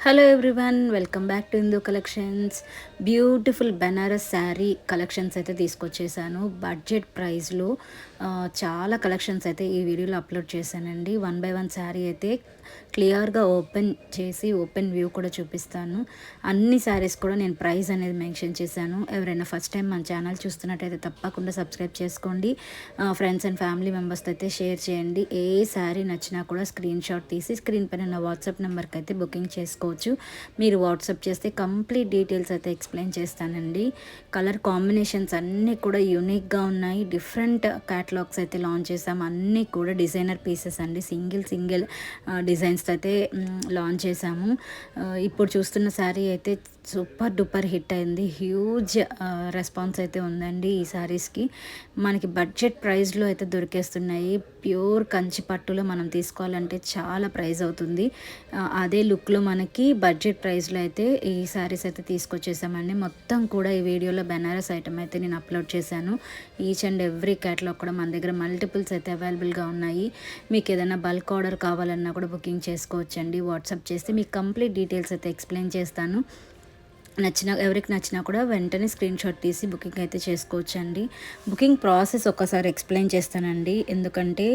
Hello everyone, welcome back to Hindu collections. Beautiful Banaras sari collections అయితే తీసుకొచ్చేసాను budget ప్రైస్లో. చాలా కలెక్షన్స్ అయితే ఈ వీడియోలో అప్లోడ్ చేశానండి. 1 by 1 శారీ అయితే క్లియర్గా ఓపెన్ చేసి ఓపెన్ వ్యూ కూడా చూపిస్తాను. అన్ని శారీస్ కూడా నేను ప్రైస్ అనేది మెన్షన్ చేశాను. ఎవరైనా ఫస్ట్ టైం మన ఛానల్ చూస్తున్నట్టయితే తప్పకుండా సబ్స్క్రైబ్ చేసుకోండి. ఫ్రెండ్స్ అండ్ ఫ్యామిలీ మెంబర్స్తో అయితే షేర్ చేయండి. ఏ శారీ నచ్చినా కూడా స్క్రీన్ షాట్ తీసి స్క్రీన్ పైన నా వాట్సాప్ నెంబర్కి అయితే బుకింగ్ చేసుకోవచ్చు. మీరు వాట్సాప్ చేస్తే కంప్లీట్ డీటెయిల్స్ అయితే ఎక్స్ప్లెయిన్ చేస్తానండి. కలర్ కాంబినేషన్స్ అన్నీ కూడా యూనిక్గా ఉన్నాయి. డిఫరెంట్ క్యాటలాగ్స్ అయితే లాంచ్ చేసాం. అన్నీ కూడా డిజైనర్ పీసెస్ అండి. సింగిల్ డిజైన్స్తో అయితే లాంచ్ చేసాము. ఇప్పుడు చూస్తున్న శారీ అయితే సూపర్ డూపర్ హిట్ అయింది. హ్యూజ్ రెస్పాన్స్ అయితే ఉందండి ఈ శారీస్కి. మనకి బడ్జెట్ ప్రైస్లో అయితే దొరికేస్తున్నాయి. ప్యూర్ కంచి పట్టులో మనం తీసుకోవాలంటే చాలా ప్రైస్ అవుతుంది. అదే లుక్లో మనకి బడ్జెట్ ప్రైస్లో అయితే ఈ శారీస్ అయితే తీసుకొచ్చేసామండి. మొత్తం కూడా ఈ వీడియోలో బెనారస్ ఐటమ్ అయితే నేను అప్లోడ్ చేశాను. ఈచ్ అండ్ ఎవ్రీ క్యాటలాగ్ కూడా మన దగ్గర మల్టిపుల్స్ అయితే అవైలబుల్గా ఉన్నాయి. మీకు ఏదైనా బల్క్ ఆర్డర్ కావాలన్నా కూడా బుకింగ్ చేసుకోవచ్చండి. వాట్సాప్ చేస్తే మీకు కంప్లీట్ డీటెయిల్స్ అయితే ఎక్స్ప్లెయిన్ చేస్తాను. ఎవరికి నచ్చినా కూడా వెంటనే స్క్రీన్ షాట్ తీసి బుకింగ్ అయితే చేసుకోవచ్చండి. బుకింగ్ ప్రాసెస్ ఒక్కసారి ఎక్స్ప్లెయిన్ చేస్తానండి. ఎందుకంటే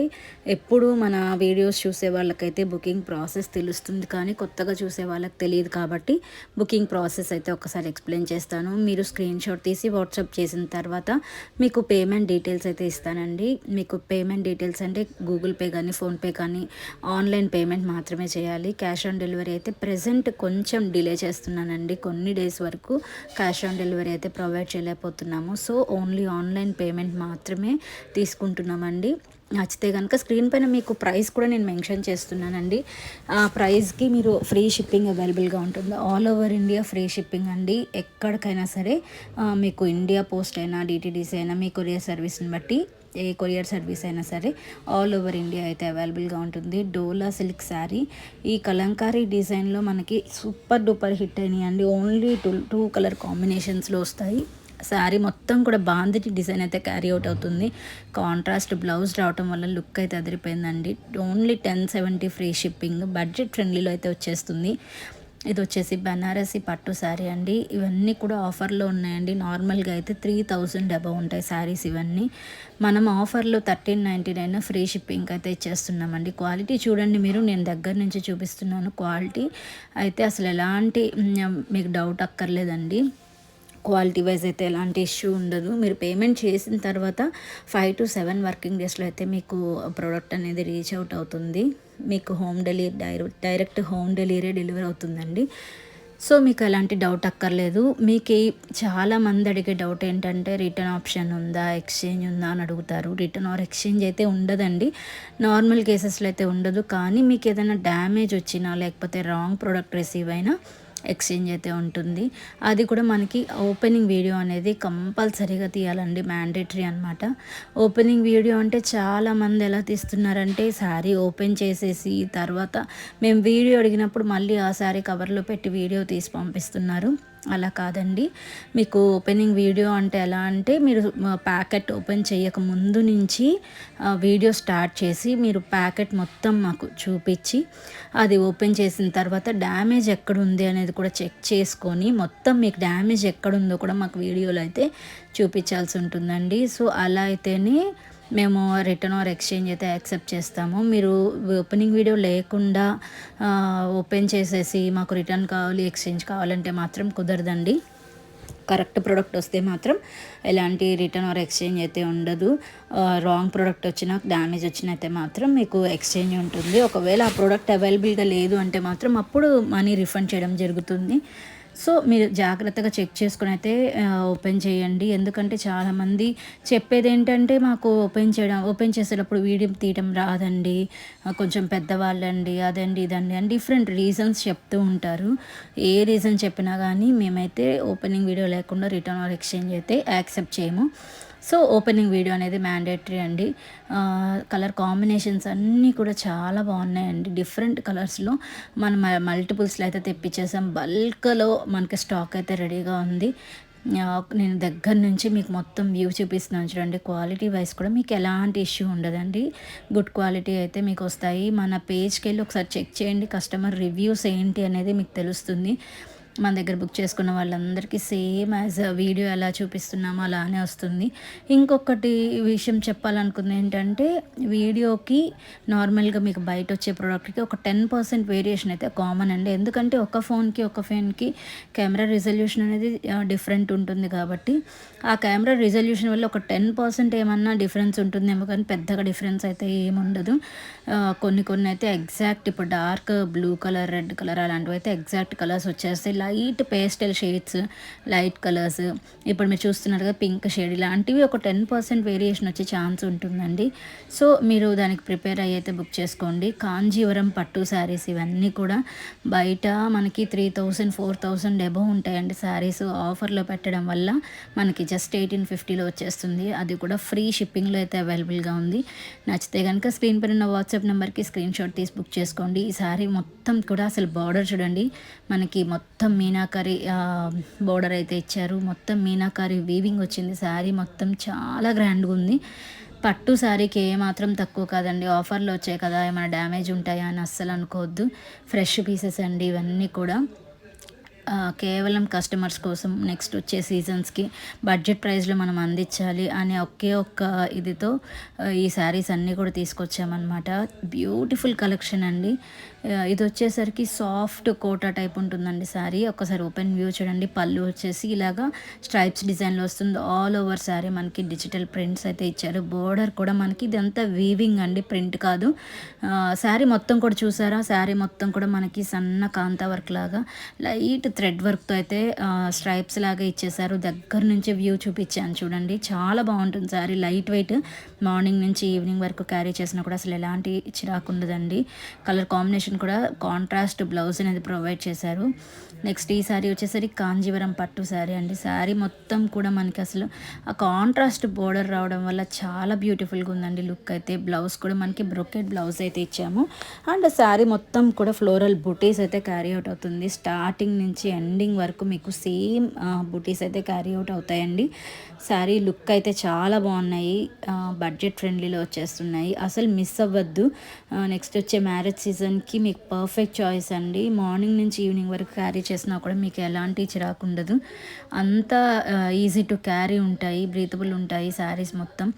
ఎప్పుడు మన వీడియోస్ చూసే వాళ్ళకైతే బుకింగ్ ప్రాసెస్ తెలుస్తుంది, కానీ కొత్తగా చూసే వాళ్ళకి తెలియదు. కాబట్టి బుకింగ్ ప్రాసెస్ అయితే ఒకసారి ఎక్స్ప్లెయిన్ చేస్తాను. మీరు స్క్రీన్ షాట్ తీసి వాట్సాప్ చేసిన తర్వాత మీకు పేమెంట్ డీటెయిల్స్ అయితే ఇస్తానండి. మీకు పేమెంట్ డీటెయిల్స్ అంటే గూగుల్ పే కానీ ఫోన్పే కానీ ఆన్లైన్ పేమెంట్ మాత్రమే చేయాలి. క్యాష్ ఆన్ డెలివరీ అయితే ప్రెజెంట్ కొంచెం డిలే చేస్తున్నానండి. కొన్ని డేస్ వరకు క్యాష్ ఆన్ డెలివరీ అయితే ప్రొవైడ్ చేయలేకపోతున్నాము. సో ఓన్లీ ఆన్లైన్ పేమెంట్ మాత్రమే తీసుకుంటున్నామండి. నచ్చితే కనుక స్క్రీన్ పైన మీకు ప్రైస్ కూడా నేను మెన్షన్ చేస్తున్నానండి. ఆ ప్రైస్కి మీరు ఫ్రీ షిప్పింగ్ అవైలబుల్గా ఉంటుంది. All over India free shipping అండి. ఎక్కడికైనా సరే మీకు ఇండియా పోస్ట్ అయినా డిటీడీసీ అయినా మీ కొరియర్ సర్వీస్ని బట్టి ఏ కొరియర్ సర్వీస్ అయినా సరే ఆల్ ఓవర్ ఇండియా అయితే అవైలబుల్గా ఉంటుంది. డోలా సిల్క్ శారీ ఈ కలంకారీ డిజైన్లో మనకి సూపర్ డూపర్ హిట్ అయినాయండి. ఓన్లీ టూ కలర్ కాంబినేషన్స్లో వస్తాయి. శారీ మొత్తం కూడా బాందిటి డిజైన్ అయితే క్యారీ అవుట్ అవుతుంది. కాంట్రాస్ట్ బ్లౌజ్ రావటం వల్ల లుక్ అయితే అదిరిపోయిందండి. Only 1070 free shipping. బడ్జెట్ ఫ్రెండ్లీలో అయితే వచ్చేస్తుంది. ఇది వచ్చేసి బనారసి పట్టు శారీ అండి. ఇవన్నీ కూడా ఆఫర్లో ఉన్నాయండి. నార్మల్గా అయితే 3000 అబవ్ ఉంటాయి శారీస్. ఇవన్నీ మనం ఆఫర్లో 1399 ఫ్రీ షిప్పింగ్ అయితే ఇచ్చేస్తున్నామండి. క్వాలిటీ చూడండి మీరు, నేను దగ్గర నుంచి చూపిస్తున్నాను. క్వాలిటీ అయితే అసలు ఎలాంటి మీకు డౌట్ అక్కర్లేదండి. క్వాలిటీ వైజ్ అయితే ఎలాంటి ఇష్యూ ఉండదు. మీరు పేమెంట్ చేసిన తర్వాత 5 to 7 వర్కింగ్ డేస్లో అయితే మీకు ప్రోడక్ట్ అనేది రీచ్ అవుట్ అవుతుంది. మీకు home delivery direct home delivery అవుతుందండి. సో మీకు ఎలాంటి డౌట్ అక్కర్లేదు. మీకు చాలామంది అడిగే డౌట్ ఏంటంటే రిటర్న్ ఆప్షన్ ఉందా, ఎక్స్చేంజ్ ఉందా అని అడుగుతారు. రిటర్న్ ఆర్ ఎక్స్చేంజ్ అయితే ఉండదండి. నార్మల్ కేసెస్లో అయితే ఉండదు. కానీ మీకు ఏదైనా డ్యామేజ్ వచ్చినా లేకపోతే రాంగ్ ప్రోడక్ట్ రిసీవ్ అయినా ఎక్స్చేంజ్ అయితే ఉంటుంది. అది కూడా మనకి ఓపెనింగ్ వీడియో అనేది కంపల్సరీగా తీయాలండి, మ్యాండేటరీ అనమాట. ఓపెనింగ్ వీడియో అంటే చాలామంది ఎలా తీస్తున్నారంటే శారీ ఓపెన్ చేసేసి తర్వాత మేము వీడియో అడిగినప్పుడు మళ్ళీ ఆ శారీ కవర్లో పెట్టి వీడియో తీసి పంపిస్తున్నారు. అలా కాదండి. మీకు ఓపెనింగ్ వీడియో అంటే ఎలా అంటే మీరు ప్యాకెట్ ఓపెన్ చేయక ముందు నుంచి వీడియో స్టార్ట్ చేసి మీరు ప్యాకెట్ మొత్తం మాకు చూపించి అది ఓపెన్ చేసిన తర్వాత డ్యామేజ్ ఎక్కడుంది అనేది కూడా చెక్ చేసుకొని మొత్తం మీకు డ్యామేజ్ ఎక్కడుందో కూడా మాకు వీడియోలో అయితే చూపించాల్సి ఉంటుందండి. సో అలా అయితేనే మేము రిటర్న్ ఆర్ ఎక్స్చేంజ్ అయితే యాక్సెప్ట్ చేస్తాము. మీరు ఓపెనింగ్ వీడియో లేకుండా ఓపెన్ చేసేసి మాకు రిటర్న్ కావాలి ఎక్స్చేంజ్ కావాలంటే మాత్రం కుదరదండి. కరెక్ట్ ప్రోడక్ట్ వస్తే మాత్రం ఎలాంటి రిటర్న్ ఆర్ ఎక్స్చేంజ్ అయితే ఉండదు. రాంగ్ ప్రోడక్ట్ వచ్చినా డ్యామేజ్ వచ్చినా అయితే మాత్రం మీకు ఎక్స్చేంజ్ ఉంటుంది. ఒకవేళ ఆ ప్రోడక్ట్ అవైలబుల్గా లేదు అంటే మాత్రం అప్పుడు మనీ రిఫండ్ చేయడం జరుగుతుంది. సో మీరు జాగ్రత్తగా చెక్ చేసుకుని అయితే ఓపెన్ చేయండి. ఎందుకంటే చాలామంది చెప్పేది ఏంటంటే మాకు ఓపెన్ చేసేటప్పుడు వీడియో తీయడం రాదండి, కొంచెం పెద్దవాళ్ళండి, అదండి ఇదండి అని డిఫరెంట్ రీజన్స్ చెప్తూ ఉంటారు. ఏ రీజన్ చెప్పినా కానీ మేమైతే ఓపెనింగ్ వీడియో లేకుండా రిటర్న్ ఆర్ ఎక్స్చేంజ్ అయితే యాక్సెప్ట్ చేయము. సో ఓపెనింగ్ వీడియో అనేది మ్యాండేటరీ అండి. కలర్ కాంబినేషన్స్ అన్నీ కూడా చాలా బాగున్నాయండి. డిఫరెంట్ కలర్స్లో మనం మల్టిపుల్స్లో అయితే తెప్పించేసాం. బల్క్లో మనకి స్టాక్ అయితే రెడీగా ఉంది. నేను దగ్గర నుంచి మీకు మొత్తం వ్యూ చూపిస్తున్నాను చూడండి. క్వాలిటీ వైస్ కూడా మీకు ఎలాంటి ఇష్యూ ఉండదండి. గుడ్ క్వాలిటీ అయితే మీకు వస్తాయి. మన పేజ్‌కెళ్ళి ఒకసారి చెక్ చేయండి. కస్టమర్ రివ్యూస్ ఏంటి అనేది మీకు తెలుస్తుంది. మన దగ్గర బుక్ చేసుకున్న వాళ్ళందరికీ సేమ్ యాజ్ వీడియో ఎలా చూపిస్తున్నామో అలానే వస్తుంది. ఇంకొకటి విషయం చెప్పాలనుకుంది ఏంటంటే, వీడియోకి నార్మల్గా మీకు బయట వచ్చే ప్రోడక్ట్కి ఒక 10% వేరియేషన్ అయితే కామన్ అండి. ఎందుకంటే ఒక ఫోన్కి కెమెరా రిజల్యూషన్ అనేది డిఫరెంట్ ఉంటుంది కాబట్టి, ఆ కెమెరా రిజల్యూషన్ వల్ల ఒక 10% ఏమన్నా డిఫరెన్స్ ఉంటుందేమో కానీ పెద్దగా డిఫరెన్స్ అయితే ఏముండదు. కొన్ని అయితే ఎగ్జాక్ట్ ఇప్పుడు dark blue colour, red colour అలాంటివి అయితే ఎగ్జాక్ట్ కలర్స్ వచ్చేస్తాయి. Light pastel shades, light colours, ఇప్పుడు మీరు చూస్తున్నారు కదా పింక్ షేడ్, ఇలాంటివి ఒక 10% వేరియేషన్ వచ్చే ఛాన్స్ ఉంటుందండి. సో మీరు దానికి ప్రిపేర్ అయ్యి బుక్ చేసుకోండి. కాంజీవరం పట్టు శారీస్ ఇవన్నీ కూడా బయట మనకి 3000, 4000 అబోవ్ ఉంటాయండి శారీస్. ఆఫర్లో పెట్టడం వల్ల మనకి జస్ట్ 1850లో వచ్చేస్తుంది. అది కూడా ఫ్రీ షిప్పింగ్లో అయితే అవైలబుల్గా ఉంది. నచ్చితే కనుక స్క్రీన్ పైన ఉన్న వాట్సాప్ నెంబర్కి స్క్రీన్ షాట్ తీసి బుక్ చేసుకోండి. ఈ శారీ మొత్తం కూడా అసలు బార్డర్ చూడండి, మనకి మొత్తం మీనాకారి బోర్డర్ అయితే ఇచ్చారు. మొత్తం మీనాకారి వీవింగ్ వచ్చింది. శారీ మొత్తం చాలా గ్రాండ్గా ఉంది. పట్టు శారీకి ఏమాత్రం తక్కువ కాదండి. ఆఫర్లో వచ్చాయి కదా, ఏమైనా డ్యామేజ్ ఉంటాయా అని అస్సలు అనుకోవద్దు. ఫ్రెష్ పీసెస్ అండి ఇవన్నీ కూడా. కేవలం కస్టమర్స్ కోసం నెక్స్ట్ వచ్చే సీజన్స్కి బడ్జెట్ ప్రైస్లో మనం అందించాలి అనే ఒకే ఒక్క ఇదితో ఈ శారీస్ అన్నీ కూడా తీసుకొచ్చామన్నమాట. బ్యూటిఫుల్ కలెక్షన్ అండి. ఇది వచ్చేసరికి సాఫ్ట్ కోటా టైప్ ఉంటుందండి శారీ. ఒకసారి ఓపెన్ వ్యూ చూడండి. పళ్ళు వచ్చేసి ఇలాగా స్ట్రైప్స్ డిజైన్లో వస్తుంది. ఆల్ ఓవర్ శారీ మనకి డిజిటల్ ప్రింట్స్ అయితే ఇచ్చారు. బోర్డర్ కూడా మనకి ఇదంతా వీవింగ్ అండి, ప్రింట్ కాదు. శారీ మొత్తం కూడా చూసారా, శారీ మొత్తం కూడా మనకి సన్న కాంతా వర్క్ లాగా లైట్ థ్రెడ్ వర్క్తో అయితే స్ట్రైప్స్ లాగా ఇచ్చేసారు. దగ్గర నుంచి వ్యూ చూపించాను చూడండి. చాలా బాగుంటుంది శారీ. లైట్ వెయిట్, మార్నింగ్ నుంచి ఈవినింగ్ వరకు క్యారీ చేసినా కూడా అసలు ఎలాంటి చిరాకు ఉండదండి. కలర్ కాంబినేషన్ కూడా కాంట్రాస్ట్ బ్లౌజ్ అనేది ప్రొవైడ్ చేశారు. నెక్స్ట్ ఈ శారీ వచ్చేసరికి కాంజీవరం పట్టు శారీ అండి. శారీ మొత్తం కూడా మనకి అసలు ఆ కాంట్రాస్ట్ బోర్డర్ రావడం వల్ల చాలా బ్యూటిఫుల్గా ఉందండి లుక్ అయితే. బ్లౌజ్ కూడా మనకి బ్రొకెట్ బ్లౌజ్ అయితే ఇచ్చాము. అండ్ శారీ మొత్తం కూడా ఫ్లోరల్ బుటీస్ అయితే క్యారీ అవుట్ అవుతుంది. స్టార్టింగ్ నుంచి ఎండింగ్ వరకు మీకు సేమ్ బుటీస్ అయితే క్యారీ అవుట్ అవుతాయండి. శారీ లుక్ అయితే చాలా బాగున్నాయి. బడ్జెట్ ఫ్రెండ్లీలో వచ్చేస్తున్నాయి. అసలు మిస్ అవ్వద్దు. నెక్స్ట్ వచ్చే మ్యారేజ్ సీజన్కి మీకు పర్ఫెక్ట్ చాయిస్ అండి. మార్నింగ్ నుంచి ఈవినింగ్ వరకు క్యారీ చేసినా కూడా మీకు ఎలాంటి చిరాకు ఉండదు. అంతా ఈజీ టు క్యారీ ఉంటాయి, బ్రీతబుల్ ఉంటాయి శారీస్ మొత్తం.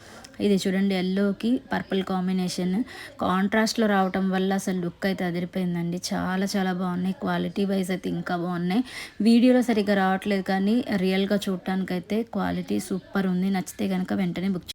ఇది చూడండి, ఎల్లోకి పర్పుల్ కాంబినేషన్ కాంట్రాస్ట్లో రావటం వల్ల అసలు లుక్ అయితే అదిరిపోయిందండి. చాలా చాలా బాగున్నాయి. క్వాలిటీ వైజ్ అయితే ఇంకా బాగున్నాయి. వీడియోలో సరిగ్గా రావట్లేదు కానీ రియల్గా చూడటానికైతే క్వాలిటీ సూపర్ ఉంది. నచ్చితే కనుక వెంటనే బుక్